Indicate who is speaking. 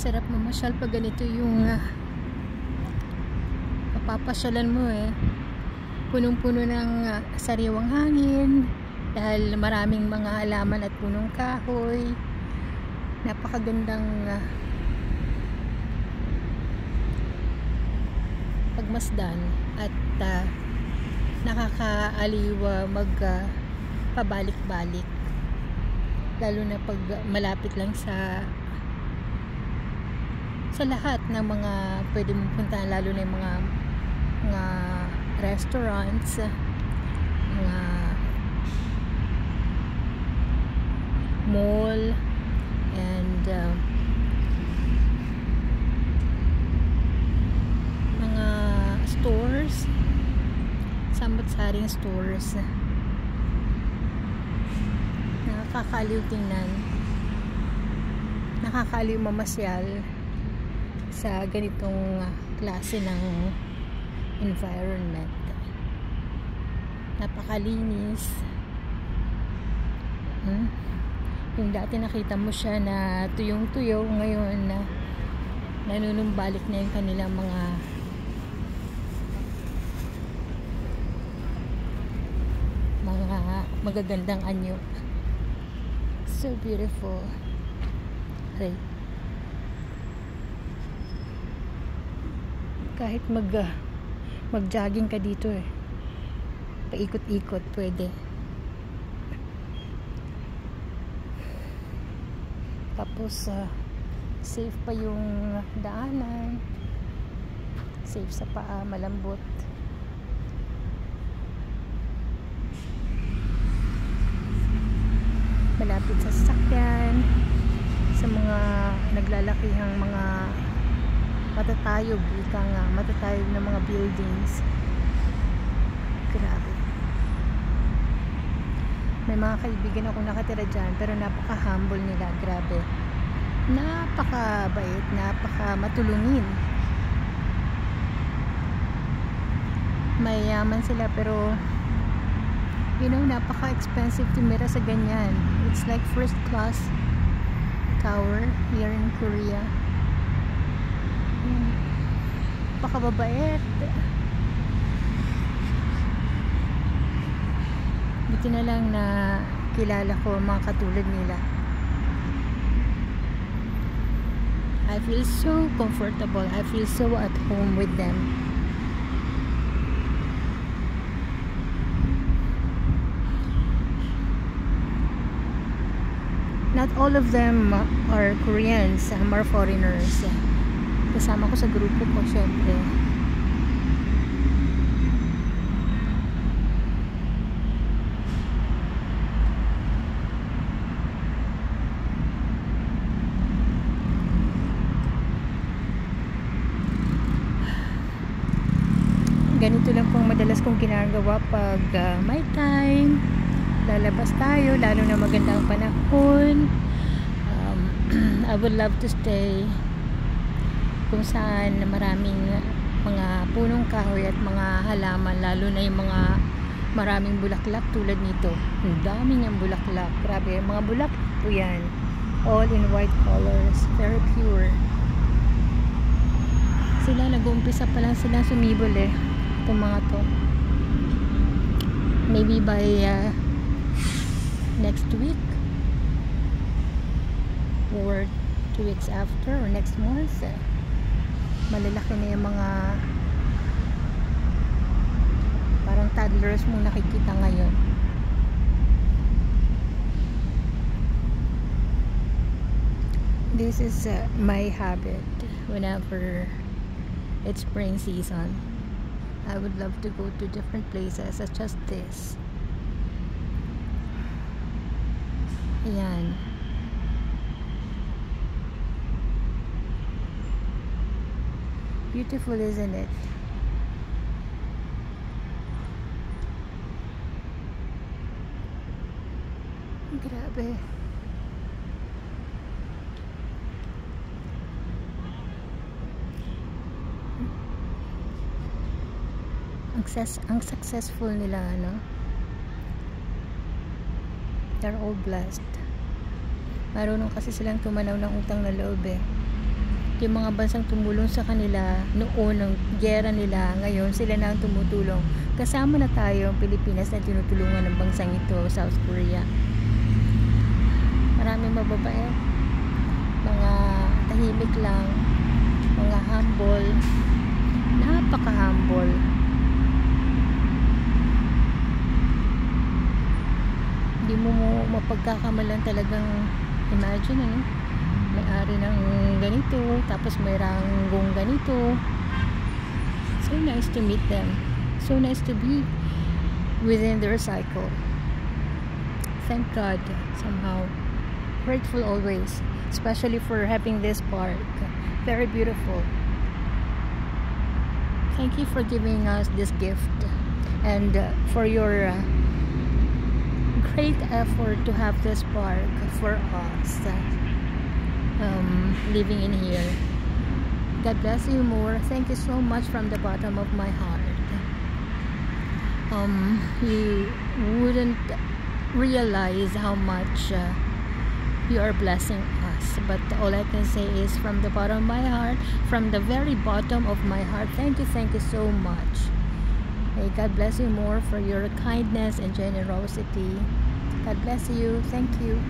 Speaker 1: Sarap mamasyal pag ganito yung mapapasyalan mo punong-puno ng sariwang hangin dahil maraming mga halaman at punong kahoy. Napakagandang pagmasdan at nakakaaliw pabalik-balik, lalo na pag malapit lang sa lahat ng mga pwede mong puntahan, lalo na yung mga restaurants, mga mall, and mga stores, sambat-saring stores. Nakakaliw tingnan, nakakaliw mamasyal sa ganitong klase ng environment. Napakalinis. Yung dati nakita mo siya na tuyong-tuyo, ngayon nanunumbalik na yung kanilang mga magagandang anyo. So beautiful. Okay. Kahit mag-jogging ka dito paikot-ikot pwede. Tapos safe pa yung daanan, safe sa paa, malambot. Malapit sa sasakyan, sa mga naglalakihang mga matatayog, matatayog na mga buildings. Grabe. May mga kaibigan akong nakatira dyan, pero napaka-humble nila. Grabe. Napaka-bait, napaka-matulungin. Mayayaman sila, pero napaka-expensive tumira sa ganyan. It's like first class tower here in Korea. Napaka-babait. Buti na lang na kilala ko mga katulad nila. I feel so comfortable. I feel so at home with them. Not all of them are Koreans. Some are foreigners. Kasama ko sa grupo ko, syempre. Ganito lang pong madalas kong ginagawa pag may time. Lalabas tayo, lalo na magandang panahon. I would love to stay kung saan maraming mga punong kahoy at mga halaman, lalo na yung mga maraming bulaklak tulad nito. Ang dami niyang bulaklak. Grabe, mga bulaklak po yan. All in white colors. Very pure. Sila, nag-uumpisa pa lang sila sumibol itong mga to. Maybe by next week or 2 weeks after or next month, malalaki na yung mga parang toddlers mong nakikita ngayon. This is my habit whenever it's spring season. I would love to go to different places such as this. Ayan. Beautiful, isn't it? Grabe. Ang successful nila, they're all blessed. Marunong kasi silang tumanaw ng utang na loob Yung mga bansang tumulong sa kanila noon ng giyera nila, ngayon sila na ang tumutulong. Kasama na tayo ang Pilipinas na tinutulungan ng bansang ito, South Korea. Maraming mababait, mga tahimik lang, mga humble, napaka-humble. Hindi mo mapagkakamalan talagang imagine, ano? May-ari ng ganito, tapos may ranggong ganito. So nice to meet them. So nice to be within their cycle. Thank God, somehow. Grateful always, especially for having this park. Very beautiful. Thank you for giving us this gift, and for your great effort to have this park for us. Living in here. God bless you more. Thank you so much from the bottom of my heart. You wouldn't realize how much you are blessing us, but all I can say is from the bottom of my heart, from the very bottom of my heart, thank you so much. May God bless you more for your kindness and generosity. God bless you. Thank you.